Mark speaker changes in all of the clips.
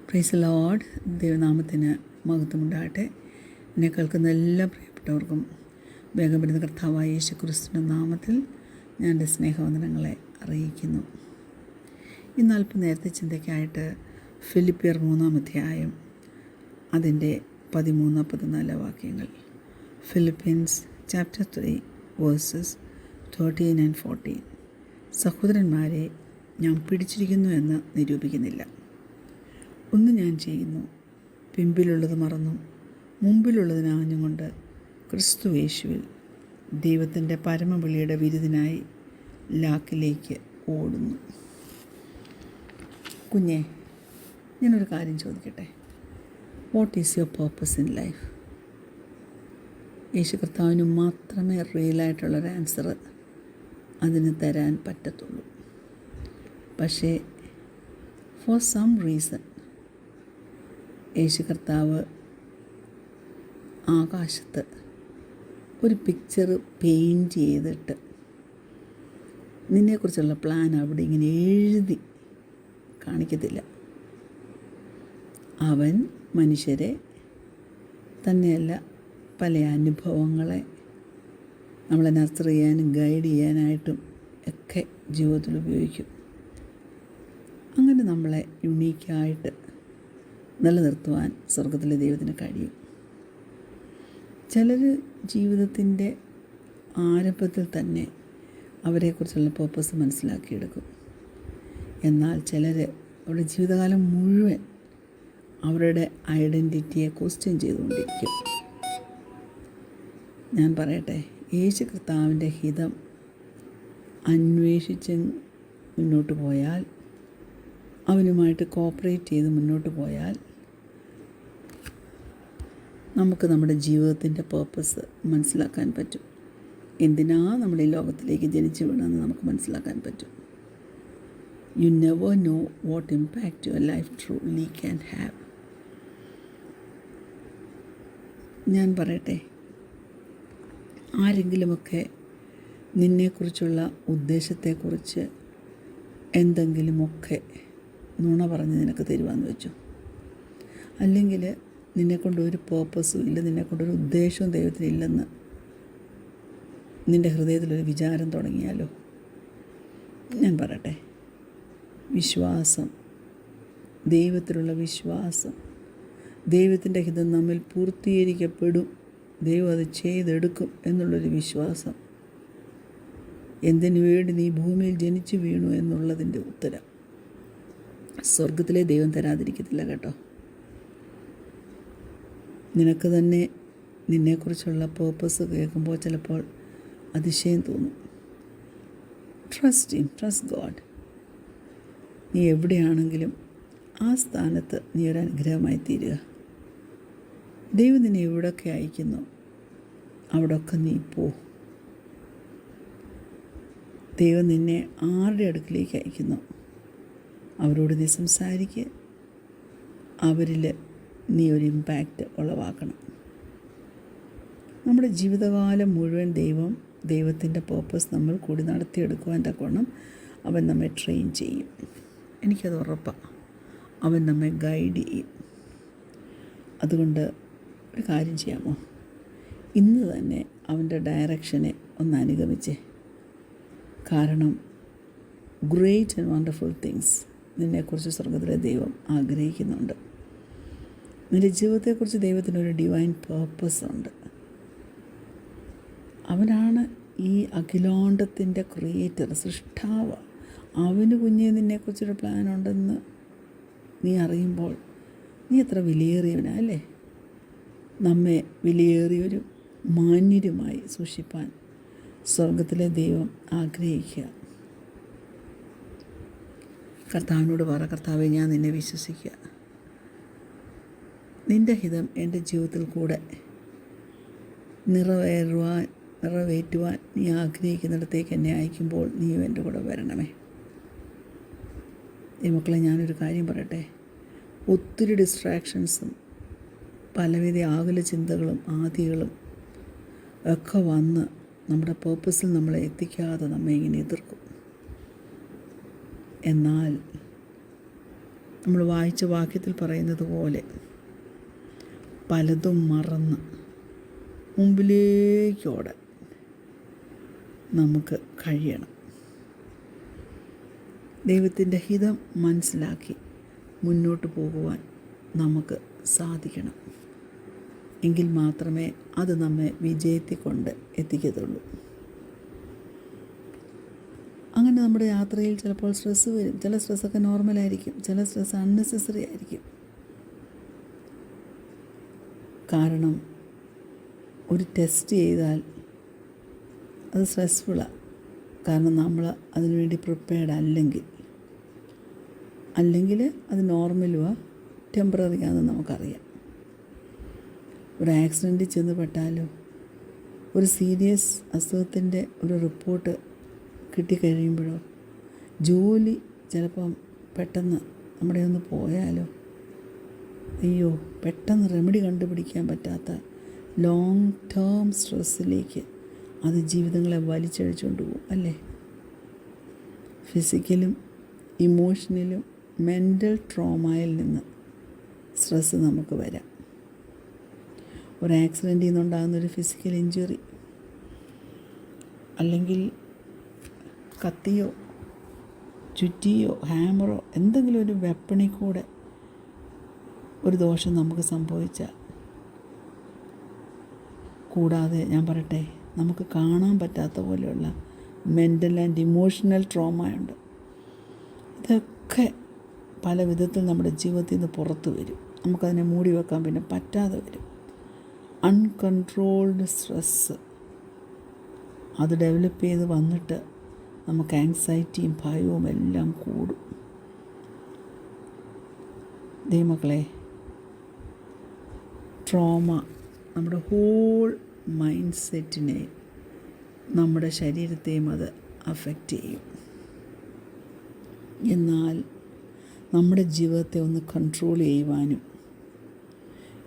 Speaker 1: Praise Lord. ദൈവനാമത്തിന് മഹത്വമുണ്ടാകട്ടെ. എന്നെ കേൾക്കുന്ന എല്ലാ പ്രിയപ്പെട്ടവർക്കും വേഗം വരുന്ന കർത്താവായ യേശു ക്രിസ്തുവിൻ്റെ നാമത്തിൽ ഞാൻ എൻ്റെ സ്നേഹവന്ദനങ്ങളെ അറിയിക്കുന്നു. ഇന്ന് അല്പം നേരത്തെ ചിന്തയ്ക്കായിട്ട് ഫിലിപ്പിയർ 3-ാം അധ്യായം അതിൻ്റെ 13-14 വാക്യങ്ങൾ. Philippines chapter 3 versus 13 and 14. സഹോദരന്മാരെ, ഞാൻ പിടിച്ചിരിക്കുന്നു എന്ന് നിരൂപിക്കുന്നില്ല. ഒന്ന് ഞാൻ ചെയ്യുന്നു, പിമ്പിലുള്ളത് മറന്നു മുമ്പിലുള്ളതിനാഞ്ഞുകൊണ്ട് ക്രിസ്തു യേശുവിൽ ദൈവത്തിൻ്റെ പരമവിളിയുടെ വിരുദിനായി ലാക്കിലേക്ക് ഓടുന്നു. കുഞ്ഞെ, ഞാനൊരു കാര്യം ചോദിക്കട്ടെ. What is your purpose in life? യേശു കർത്താവിന് മാത്രമേ റിയലായിട്ടുള്ളൊരു ആൻസർ അതിന് തരാൻ പറ്റത്തുള്ളൂ. പക്ഷേ ഫോർ സം റീസൺ യേശു കർത്താവ് ആകാശത്ത് ഒരു പിക്ചർ പെയിൻറ്റ് ചെയ്തിട്ട് നിന്നെക്കുറിച്ചുള്ള പ്ലാൻ അവിടെ ഇങ്ങനെ എഴുതി കാണിക്കത്തില്ല. അവൻ മനുഷ്യരെ തന്നെയല്ല, പല അനുഭവങ്ങളെ നമ്മളെ നർച്ചർ ചെയ്യാനും ഗൈഡ് ചെയ്യാനായിട്ടും ഒക്കെ ജീവിതത്തിൽ ഉപയോഗിക്കും. അങ്ങനെ നമ്മളെ യുണീക്കായിട്ട് നിലനിർത്തുവാൻ സ്വർഗത്തിലെ ദൈവത്തിന് കഴിയും. ചിലർ ജീവിതത്തിൻ്റെ ആരംഭത്തിൽ തന്നെ അവരെക്കുറിച്ചുള്ള പേർപ്പസ് മനസ്സിലാക്കിയെടുക്കും. എന്നാൽ ചിലർ അവരുടെ ജീവിതകാലം മുഴുവൻ അവരുടെ ഐഡൻറ്റിറ്റിയെ ക്വസ്റ്റ്യൻ ചെയ്തുകൊണ്ടിരിക്കും. ഞാൻ പറയട്ടെ, യേശു കർത്താവിൻ്റെ ഹിതം അന്വേഷിച്ച് മുന്നോട്ട് പോയാൽ, അവനുമായിട്ട് കോപ്പറേറ്റ് ചെയ്ത് മുന്നോട്ട് പോയാൽ നമുക്ക് നമ്മുടെ ജീവിതത്തിൻ്റെ പേർപ്പസ് മനസ്സിലാക്കാൻ പറ്റും. എന്തിനാ നമ്മൾ ഈ ലോകത്തിലേക്ക് ജനിച്ചു വീണെന്ന് നമുക്ക് മനസ്സിലാക്കാൻ പറ്റും. You never know what impact your life truly can have. ഞാൻ പറയട്ടെ, ആരെങ്കിലുമൊക്കെ നിന്നെക്കുറിച്ചുള്ള ഉദ്ദേശത്തെക്കുറിച്ച് എന്തെങ്കിലുമൊക്കെ നുണ പറഞ്ഞ് നിനക്ക് തരുവാന്ന് വെച്ചു, അല്ലെങ്കിൽ നിന്നെക്കൊണ്ടൊരു പേർപ്പസും ഇല്ല, നിന്നെക്കൊണ്ടൊരു ഉദ്ദേശവും ദൈവത്തിനില്ലെന്ന് നിൻ്റെ ഹൃദയത്തിലൊരു വിചാരം തുടങ്ങിയാലോ, ഞാൻ പറയട്ടെ, വിശ്വാസം, ദൈവത്തിലുള്ള വിശ്വാസം, ദൈവത്തിൻ്റെ ഹിതം നമ്മിൽ പൂർത്തീകരിക്കപ്പെടും, ദൈവം അത് ചെയ്തെടുക്കും എന്നുള്ളൊരു വിശ്വാസം, എന്തിനു വേണ്ടി നീ ഭൂമിയിൽ ജനിച്ചു വീണു എന്നുള്ളതിൻ്റെ ഉത്തരം സ്വർഗത്തിലെ ദൈവം തരാതിരിക്കത്തില്ല കേട്ടോ. നിനക്ക് തന്നെ നിന്നെക്കുറിച്ചുള്ള പേർപ്പസ് കേൾക്കുമ്പോൾ ചിലപ്പോൾ അതിശയം തോന്നും. Trust God. നീ എവിടെയാണെങ്കിലും ആ സ്ഥാനത്ത് നീ ഒരു അനുഗ്രഹമായി തീരുക. ദൈവം നിന്നെ എവിടെയൊക്കെ അയക്കുന്നു അവിടെയൊക്കെ നീ പോ. ദൈവം നിന്നെ ആരുടെ അടുക്കിലേക്ക് അയക്കുന്നു അവരോട് നീ സംസാരിക്കുക. അവരിൽ നീ ഒരു ഇമ്പാക്റ്റ് ഉളവാക്കണം. നമ്മുടെ ജീവിതകാലം മുഴുവൻ ദൈവത്തിൻ്റെ പേർപ്പസ് നമ്മൾ കൂടി നടത്തിയെടുക്കുവാൻ തക്കവണ്ണം അവൻ നമ്മെ ട്രെയിൻ ചെയ്യും. എനിക്കത് ഉറപ്പാണ്. അവൻ നമ്മെ ഗൈഡ് ചെയ്യും. അതുകൊണ്ട് ഒരു കാര്യം ചെയ്യാമോ? ഇന്ന് തന്നെ അവൻ്റെ ഡയറക്ഷനെ ഒന്ന് അനുഗമിച്ചേ. കാരണം ഗ്രേറ്റ് ആൻഡ് വണ്ടർഫുൾ തിങ്സ് നിന്നെക്കുറിച്ച് സ്വർഗത്തിലെ ദൈവം ആഗ്രഹിക്കുന്നുണ്ട്. നിൻ്റെ ജീവിതത്തെക്കുറിച്ച് ദൈവത്തിനൊരു ഡിവൈൻ പേർപ്പസ് ഉണ്ട്. അവനാണ് ഈ അഖിലാണ്ടത്തിൻ്റെ ക്രിയേറ്റർ, സൃഷ്ടാവ്. അവന് കുഞ്ഞെ നിന്നെക്കുറിച്ചൊരു പ്ലാൻ ഉണ്ടെന്ന് നീ അറിയുമ്പോൾ നീ എത്ര വിലയേറിയവനാ അല്ലേ? നമ്മെ വിലയേറിയൊരു മാന്യരുമായി സൂക്ഷിപ്പാൻ സ്വർഗത്തിലെ ദൈവം ആഗ്രഹിക്കുക. കർത്താവിനോട് പറ, കർത്താവെ, ഞാൻ നിന്നെ വിശ്വസിക്കുക. നിൻ്റെ ഹിതം എൻ്റെ ജീവിതത്തിൽ കൂടെ നിറവേറ്റുവാൻ നീ ആഗ്രഹിക്കുന്നിടത്തേക്ക് എന്നെ അയക്കുമ്പോൾ നീയും എൻ്റെ കൂടെ വരണമേ. ഈ മക്കളെ, ഞാനൊരു കാര്യം പറയട്ടെ. ഒത്തിരി ഡിസ്ട്രാക്ഷൻസും പലവിധ ആകുല ചിന്തകളും ആദികളും ഒക്കെ വന്ന് നമ്മുടെ പേർപ്പസിൽ നമ്മളെ എത്തിക്കാതെ നമ്മെ ഇങ്ങനെ എതിർക്കും. എന്നാൽ നമ്മൾ വായിച്ച വാക്യത്തിൽ പറയുന്നത് പോലെ പലതും മറന്ന് മുമ്പിലേക്ക് ഓടാൻ നമുക്ക് കഴിയണം. ദൈവത്തിൻ്റെ ഹിതം മനസ്സിലാക്കി മുന്നോട്ട് പോകുവാൻ നമുക്ക് സാധിക്കണം. എങ്കിൽ മാത്രമേ അത് നമ്മെ വിജയത്തിൽ കൊണ്ട് എത്തിക്കത്തുള്ളൂ. അങ്ങനെ നമ്മുടെ യാത്രയിൽ ചിലപ്പോൾ സ്ട്രെസ്സ് വരും. ചില സ്ട്രെസ്സൊക്കെ നോർമലായിരിക്കും, ചില സ്ട്രെസ്സ് അൺനെസസറി ആയിരിക്കും. കാരണം ഒരു ടെസ്റ്റ് ചെയ്താൽ അത് സ്ട്രെസ്ഫുള്ളാണ്. കാരണം നമ്മൾ അതിനുവേണ്ടി പ്രിപ്പയർഡ് അല്ലെങ്കിൽ അത് നോർമലുമാണ്, ടെമ്പററി ആണെന്ന് നമുക്കറിയാം. ഒരു ആക്സിഡൻറ്റിൽ ചെന്ന് പെട്ടാലോ, ഒരു സീരിയസ് അസുഖത്തിൻ്റെ ഒരു റിപ്പോർട്ട് കിട്ടിക്കഴിയുമ്പോഴോ, ജോലി ചിലപ്പം പെട്ടെന്ന് നമ്മുടെ ഒന്ന് പോയാലോ, അയ്യോ, പെട്ടെന്ന് റെമഡി കണ്ടുപിടിക്കാൻ പറ്റാത്ത ലോങ് ടേം സ്ട്രെസ്സിലേക്ക് അത് ജീവിതങ്ങളെ വലിച്ചഴിച്ചുകൊണ്ട് പോകും അല്ലേ. ഫിസിക്കലും ഇമോഷണലും മെൻ്റൽ ട്രോമയിൽ നിന്ന് സ്ട്രെസ്സ് നമുക്ക് വരാം. ഒരു ആക്സിഡൻറ്റിൽ നിന്നുണ്ടാകുന്നൊരു ഫിസിക്കൽ ഇഞ്ചുറി, അല്ലെങ്കിൽ കത്തിയോ ചുറ്റിയോ ഹാമറോ എന്തെങ്കിലും ഒരു വെപ്പണിൽ കൂടെ ഒരു ദോഷം നമുക്ക് സംഭവിച്ചാൽ, കൂടാതെ ഞാൻ പറയട്ടെ, നമുക്ക് കാണാൻ പറ്റാത്ത പോലെയുള്ള മെൻ്റൽ ആൻഡ് ഇമോഷണൽ ട്രോമയുണ്ട്. ഇതൊക്കെ പല വിധത്തിൽ നമ്മുടെ ജീവിതത്തിൽ നിന്ന് പുറത്തു വരും. നമുക്കതിനെ മൂടി വെക്കാൻ പിന്നെ പറ്റാതെ വരും. അൺകൺട്രോൾഡ് സ്ട്രെസ്സ് അത് ഡെവലപ്പ് ചെയ്ത് വന്നിട്ട് നമുക്ക് ആങ്സൈറ്റിയും ഭയവും എല്ലാം കൂടും. ദൈവമക്കളെ, ട്രോമ നമ്മുടെ ഹോൾ മൈൻഡ് സെറ്റിനെയും നമ്മുടെ ശരീരത്തെയും അത് അഫക്റ്റ് ചെയ്യും. എന്നാൽ നമ്മുടെ ജീവിതത്തെ ഒന്ന് കൺട്രോൾ ചെയ്യുവാനും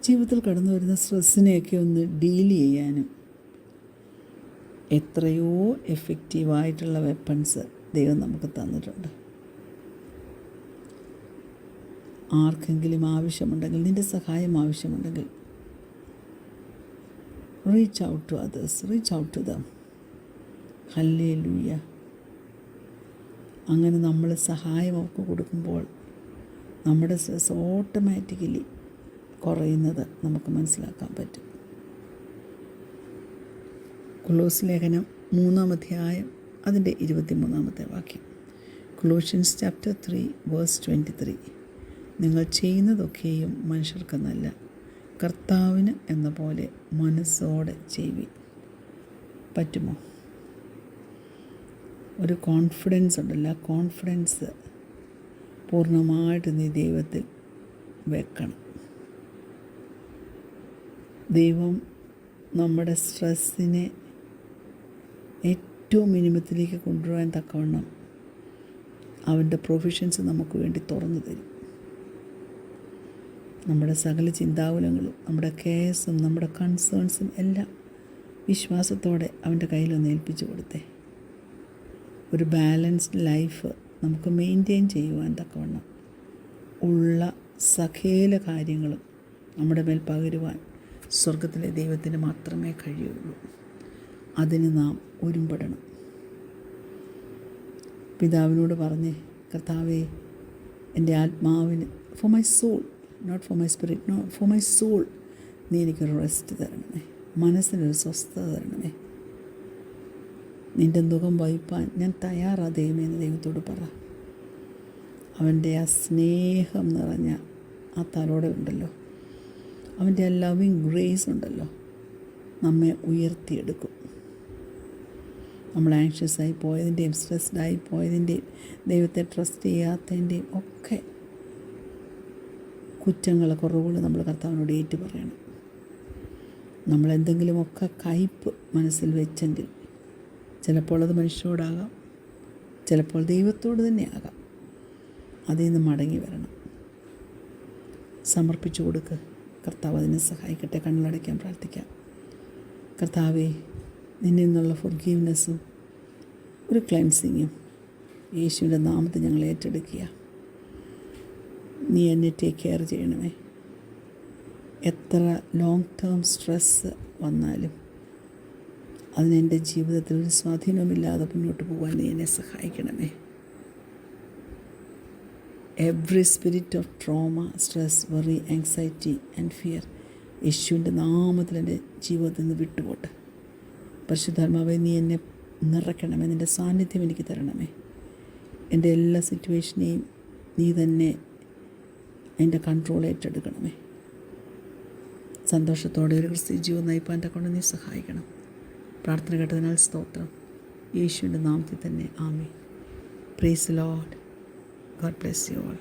Speaker 1: ജീവിതത്തിൽ കടന്നു വരുന്ന സ്ട്രെസ്സിനെയൊക്കെ ഒന്ന് ഡീൽ ചെയ്യാനും എത്രയോ എഫക്റ്റീവായിട്ടുള്ള വെപ്പൺസ് ദൈവം നമുക്ക് തന്നിട്ടുണ്ട്. ആർക്കെങ്കിലും ആവശ്യമുണ്ടെങ്കിൽ, നിൻ്റെ സഹായം ആവശ്യമുണ്ടെങ്കിൽ, reach out to others, reach out to them. Hallelujah. അങ്ങനെ നമ്മൾ സഹായം അവർക്ക് കൊടുക്കുമ്പോൾ നമ്മുടെ സ്ട്രെസ് ഓട്ടോമാറ്റിക്കലി കുറയുന്നത് നമുക്ക് മനസ്സിലാക്കാൻ പറ്റും. കൊലോസ് ലേഖനം 3-ാം അധ്യായം അതിൻ്റെ 23-ാമത്തെ വാക്യം. Colossians chapter 3 verse 23. നിങ്ങൾ ചെയ്യുന്നതൊക്കെയും മനുഷ്യർക്കെന്നല്ല, കർത്താവിന് എന്ന പോലെ മനസ്സോടെ ചെയ്യുവിൻ. പറ്റുമോ? ഒരു കോൺഫിഡൻസ് ഉണ്ടല്ലോ, ആ കോൺഫിഡൻസ് പൂർണ്ണമായിട്ട് നീ ദൈവത്തിൽ വെക്കണം. ദൈവം നമ്മുടെ സ്ട്രെസ്സിനെ ഏറ്റവും മിനിമത്തിലേക്ക് കൊണ്ടുവരാൻ തക്കവണ്ണം അവൻ്റെ പ്രൊവിഷൻസ് നമുക്ക് വേണ്ടി തുറന്നു തരും. നമ്മുടെ സകല ചിന്താകുലങ്ങളും, നമ്മുടെ കെയർസും, നമ്മുടെ കൺസേൺസും എല്ലാം വിശ്വാസത്തോടെ അവൻ്റെ കയ്യിലൊന്ന് ഏൽപ്പിച്ചു കൊടുത്തേ. ഒരു ബാലൻസ്ഡ് ലൈഫ് നമുക്ക് മെയിൻറ്റെയിൻ ചെയ്യുവാൻ തക്കവണ്ണം ഉള്ള സകല കാര്യങ്ങളും നമ്മുടെ മേൽ പകരുവാൻ സ്വർഗത്തിലെ ദൈവത്തിന് മാത്രമേ കഴിയുള്ളൂ. അതിന് നാം ഒരുമ്പെടണം. പിതാവിനോട് പറഞ്ഞേ, കർത്താവേ, എൻ്റെ ആത്മാവിന്, for my soul, not for my spirit, no, for my soul, നീ എനിക്കൊരു റെസ്റ്റ് തരണമേ, മനസ്സിനൊരു സ്വസ്ഥത തരണമേ. നിൻ്റെ മുഖം വഹിപ്പാൻ ഞാൻ തയ്യാറാണ് ദൈവമേ എന്ന് ദൈവത്തോട് പറ. അവൻ്റെ ആ സ്നേഹം നിറഞ്ഞ ആ തലോടെ ഉണ്ടല്ലോ, അവൻ്റെ ആ ലവിങ് ഗ്രേസ് ഉണ്ടല്ലോ, നമ്മെ ഉയർത്തിയെടുക്കും. നമ്മൾ ആങ്ഷ്യസായി പോയതിൻ്റെയും സ്ട്രെസ്ഡായി പോയതിൻ്റെയും ദൈവത്തെ ട്രസ്റ്റ് ചെയ്യാത്തതിൻ്റെയും ഒക്കെ കുറ്റങ്ങൾ, കുറവുകൾ നമ്മൾ കർത്താവിനോട് ഏറ്റു പറയണം. നമ്മളെന്തെങ്കിലുമൊക്കെ കയ്പ് മനസ്സിൽ വെച്ചെങ്കിൽ ചിലപ്പോൾ അത് മനുഷ്യരോടാകാം, ചിലപ്പോൾ ദൈവത്തോട് തന്നെ ആകാം. അതിൽ നിന്ന് മടങ്ങി വരണം. സമർപ്പിച്ചു കൊടുക്കുക. കർത്താവ് അതിനെ സഹായിക്കട്ടെ. കണ്ണടയ്ക്കാൻ പ്രാർത്ഥിക്കാം. കർത്താവേ, നിന്നിൽ നിന്നുള്ള ഫൊർഗീവ്നെസ്സും ഒരു ക്ലെൻസിങ്ങും യേശുവിൻ്റെ നാമത്തിൽ ഞങ്ങൾ ഏറ്റെടുക്കുക. നീ എന്നെ ടേക്ക് കെയർ ചെയ്യണമേ. എത്ര ലോങ് ടേം സ്ട്രെസ്സ് വന്നാലും അതിനെൻ്റെ ജീവിതത്തിൽ ഒരു സ്വാധീനവുമില്ലാതെ മുന്നോട്ട് പോകാൻ നീ എന്നെ സഹായിക്കണമേ. Every spirit of trauma, stress, worry, anxiety and fear യേശുവിൻ്റെ നാമത്തിൽ എൻ്റെ ജീവിതത്തിൽ നിന്ന് വിട്ടുപോട്ടെ. പരിശുദ്ധാത്മാവേ, നീ എന്നെ നിറയ്ക്കണമേ. നിൻ്റെ സാന്നിധ്യം എനിക്ക് തരണമേ. എൻ്റെ എല്ലാ സിറ്റുവേഷനെയും നീ തന്നെ അതിൻ്റെ കൺട്രോൾ ഏറ്റെടുക്കണമേ. സന്തോഷത്തോടെ ഒരു ക്രിസ്ത്യ ജീവൻ നയിപ്പാൻ എൻ്റെ കൊണ്ട് നീ സഹായിക്കണം. പ്രാർത്ഥന കേട്ടതിനാൽ സ്തോത്രം. യേശുവിൻ്റെ നാമത്തിൽ തന്നെ ആമേൻ. Praise the lord. God bless you all.